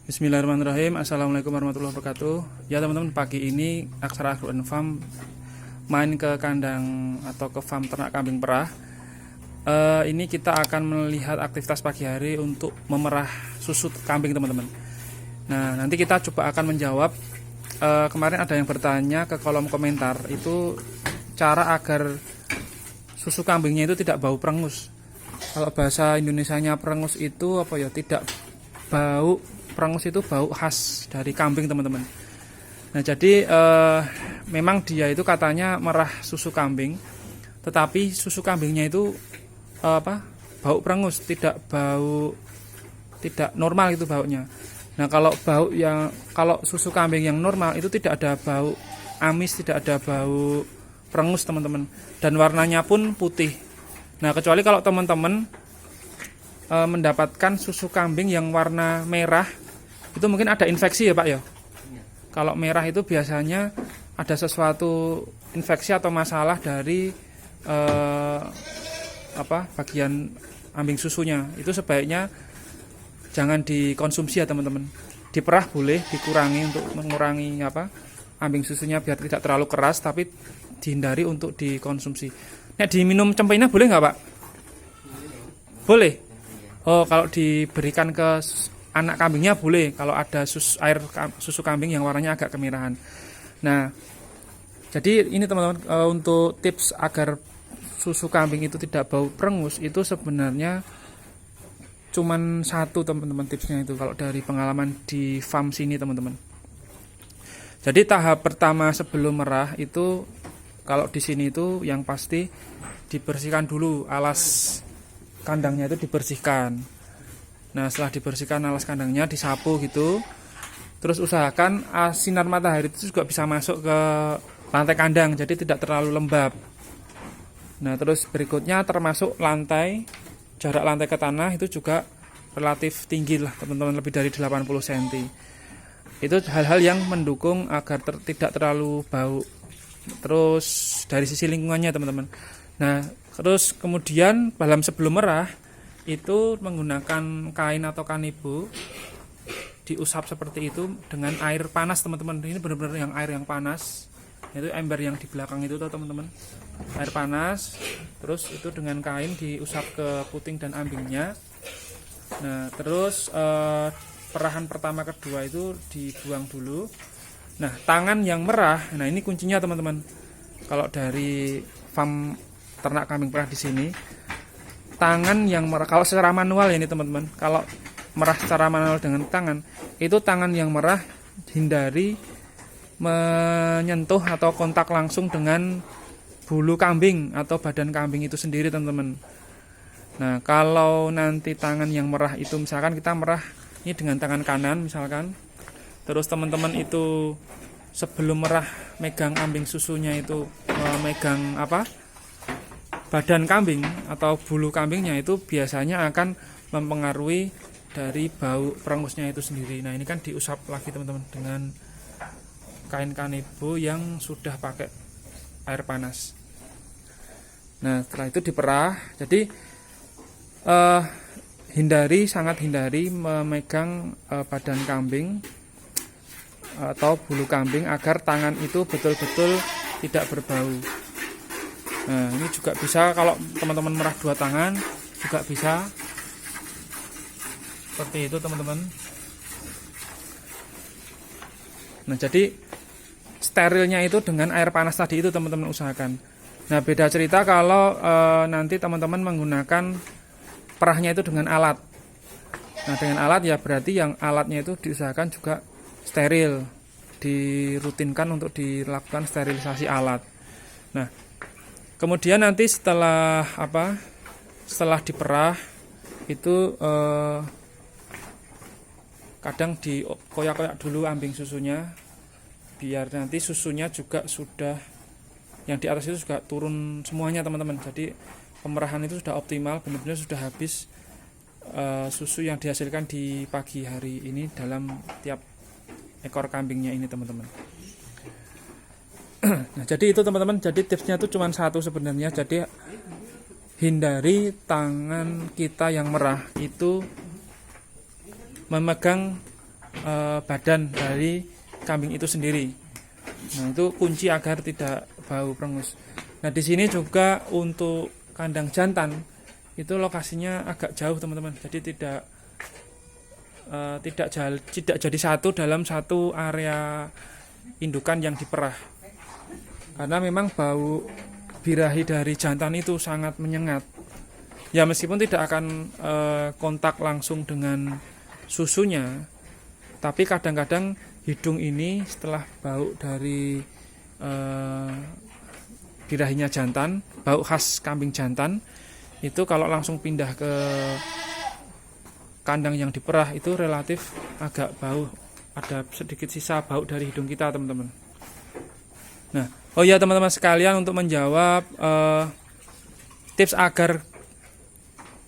Bismillahirrahmanirrahim. Assalamualaikum warahmatullahi wabarakatuh. Ya teman-teman, pagi ini Aksara Agro and Farm main ke kandang atau ke farm ternak kambing perah. Ini kita akan melihat aktivitas pagi hari untuk memerah susu kambing teman-teman. Nah, nanti kita coba akan menjawab. Kemarin ada yang bertanya ke kolom komentar, itu cara agar susu kambingnya itu tidak bau perengus. Kalau bahasa Indonesianya perengus itu apa ya? Tidak bau. Perengus itu bau khas dari kambing teman-teman. Nah, jadi memang dia itu katanya merah susu kambing, tetapi susu kambingnya itu bau perengus, tidak normal itu baunya. Nah, kalau susu kambing yang normal itu tidak ada bau amis, tidak ada bau perengus teman-teman, dan warnanya pun putih. Nah, kecuali kalau teman-teman mendapatkan susu kambing yang warna merah, itu mungkin ada infeksi ya Pak ya. Kalau merah itu biasanya ada sesuatu infeksi atau masalah dari bagian ambing susunya. Itu sebaiknya jangan dikonsumsi ya teman-teman. Diperah boleh, dikurangi untuk mengurangi ambing susunya biar tidak terlalu keras, tapi dihindari untuk dikonsumsi. Nah, diminum cempenya boleh nggak Pak? Boleh. Oh, kalau diberikan ke anak kambingnya boleh, kalau ada susu kambing yang warnanya agak kemerahan. Nah, jadi ini teman-teman, untuk tips agar susu kambing itu tidak bau perengus itu sebenarnya cuman satu teman-teman tipsnya itu kalau dari pengalaman di farm sini teman-teman. Jadi tahap pertama sebelum merah itu kalau di sini itu yang pasti dibersihkan dulu, alas kandangnya itu dibersihkan. Nah, setelah dibersihkan alas kandangnya, disapu gitu. Terus usahakan sinar matahari itu juga bisa masuk ke lantai kandang, jadi tidak terlalu lembab. Nah, terus berikutnya termasuk lantai, jarak lantai ke tanah itu juga relatif tinggi lah teman-teman, lebih dari 80 cm. Itu hal-hal yang mendukung agar tidak terlalu bau. Terus dari sisi lingkungannya teman-teman. Nah, terus kemudian dalam sebelum merah itu menggunakan kain atau kanibo, diusap seperti itu dengan air panas teman-teman. Ini benar-benar air yang panas, itu ember yang di belakang itu teman-teman, air panas. Terus itu dengan kain diusap ke puting dan ambingnya. Nah, terus perahan pertama kedua itu dibuang dulu. Nah, tangan yang merah, nah ini kuncinya teman-teman. Kalau dari farm ternak kambing perah di sini, tangan yang merah, kalau secara manual ya ini teman-teman, kalau merah secara manual dengan tangan, itu tangan yang merah hindari menyentuh atau kontak langsung dengan bulu kambing atau badan kambing itu sendiri teman-teman. Nah, kalau nanti tangan yang merah itu misalkan kita merah ini dengan tangan kanan misalkan, terus teman-teman itu sebelum merah megang ambing susunya itu megang badan kambing atau bulu kambingnya, itu biasanya akan mempengaruhi dari bau perengusnya itu sendiri. Nah, ini kan diusap lagi teman-teman dengan kain kanibo yang sudah pakai air panas. Nah, setelah itu diperah. Jadi sangat hindari memegang badan kambing atau bulu kambing agar tangan itu betul-betul tidak berbau. Nah, ini juga bisa kalau teman-teman merah dua tangan juga bisa seperti itu teman-teman. Nah, jadi sterilnya itu dengan air panas tadi itu teman-teman usahakan. Nah, beda cerita kalau nanti teman-teman menggunakan perahnya itu dengan alat. Nah, dengan alat ya berarti yang alatnya itu diusahakan juga steril, dirutinkan untuk dilakukan sterilisasi alat. Nah, kemudian nanti setelah diperah itu kadang dikoyak-koyak dulu ambing susunya biar nanti susunya juga sudah yang di atas itu juga turun semuanya teman-teman. Jadi pemerahan itu sudah optimal, benar-benar sudah habis susu yang dihasilkan di pagi hari ini dalam tiap ekor kambingnya ini teman-teman. Nah, jadi itu teman-teman, jadi tipsnya itu cuma satu sebenarnya. Jadi hindari tangan kita yang merah itu memegang badan dari kambing itu sendiri. Nah, itu kunci agar tidak bau perengus. Nah, di sini juga untuk kandang jantan itu lokasinya agak jauh teman-teman. Jadi tidak jadi satu dalam satu area indukan yang diperah. Karena memang bau birahi dari jantan itu sangat menyengat. Ya meskipun tidak akan kontak langsung dengan susunya, tapi kadang-kadang hidung ini setelah bau dari birahinya jantan, bau khas kambing jantan, itu kalau langsung pindah ke kandang yang diperah itu relatif agak bau, ada sedikit sisa bau dari hidung kita teman-teman. Nah, oh ya teman-teman sekalian, untuk menjawab tips agar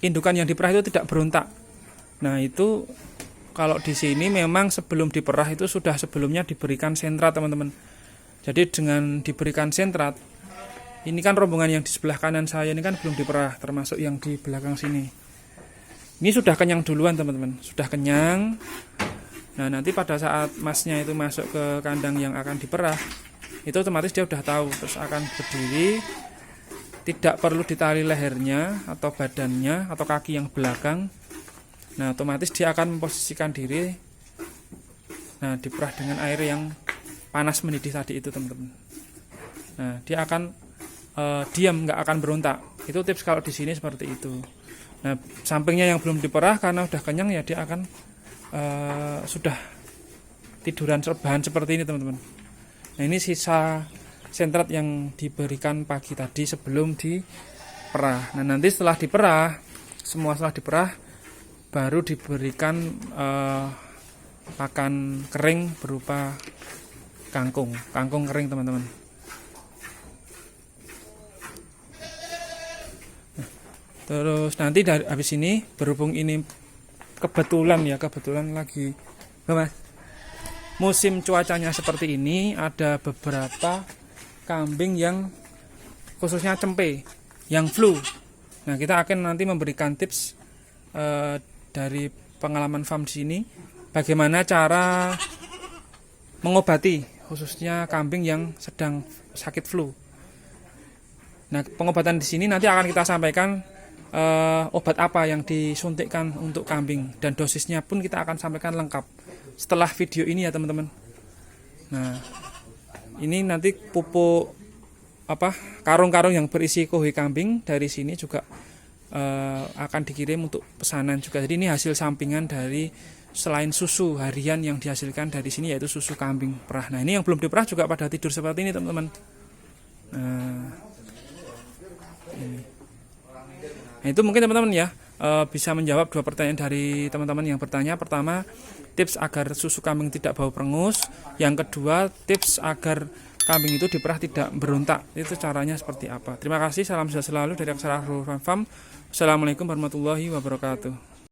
indukan yang diperah itu tidak berontak. Nah, itu kalau di sini memang sebelum diperah itu sudah sebelumnya diberikan sentrat teman-teman. Jadi dengan diberikan sentrat, ini kan rombongan yang di sebelah kanan saya ini kan belum diperah, termasuk yang di belakang sini. Ini sudah kenyang duluan teman-teman, sudah kenyang. Nah, nanti pada saat masnya itu masuk ke kandang yang akan diperah, itu otomatis dia udah tahu, terus akan berdiri, tidak perlu ditali lehernya atau badannya atau kaki yang belakang. Nah, otomatis dia akan memposisikan diri, nah, diperah dengan air yang panas mendidih tadi itu teman-teman. Nah, dia akan diam, nggak akan berontak. Itu tips kalau di sini seperti itu. Nah, sampingnya yang belum diperah karena udah kenyang ya dia akan sudah tiduran rebahan seperti ini teman-teman. Nah, ini sisa sentrat yang diberikan pagi tadi sebelum diperah. Nah, nanti setelah diperah, semua setelah diperah, baru diberikan pakan kering berupa kangkung kering teman-teman. Nah, terus nanti dari habis ini, berhubung ini kebetulan lagi musim cuacanya seperti ini, ada beberapa kambing yang khususnya cempe, yang flu. Nah, kita akan nanti memberikan tips dari pengalaman farm di sini, bagaimana cara mengobati khususnya kambing yang sedang sakit flu. Nah, pengobatan di sini nanti akan kita sampaikan obat apa yang disuntikkan untuk kambing, dan dosisnya pun kita akan sampaikan lengkap setelah video ini ya teman-teman. Nah, ini nanti pupuk karung-karung yang berisi kohe kambing dari sini juga akan dikirim untuk pesanan juga. Jadi ini hasil sampingan dari selain susu harian yang dihasilkan dari sini, yaitu susu kambing perah. Nah, ini yang belum diperah juga pada tidur seperti ini teman-teman. Nah, itu mungkin teman-teman ya bisa menjawab dua pertanyaan dari teman-teman yang bertanya. Pertama, tips agar susu kambing tidak bau perengus. Yang kedua, tips agar kambing itu diperah tidak berontak. Itu caranya seperti apa. Terima kasih, salam sehat selalu dari Aksara Farm. Assalamualaikum warahmatullahi wabarakatuh.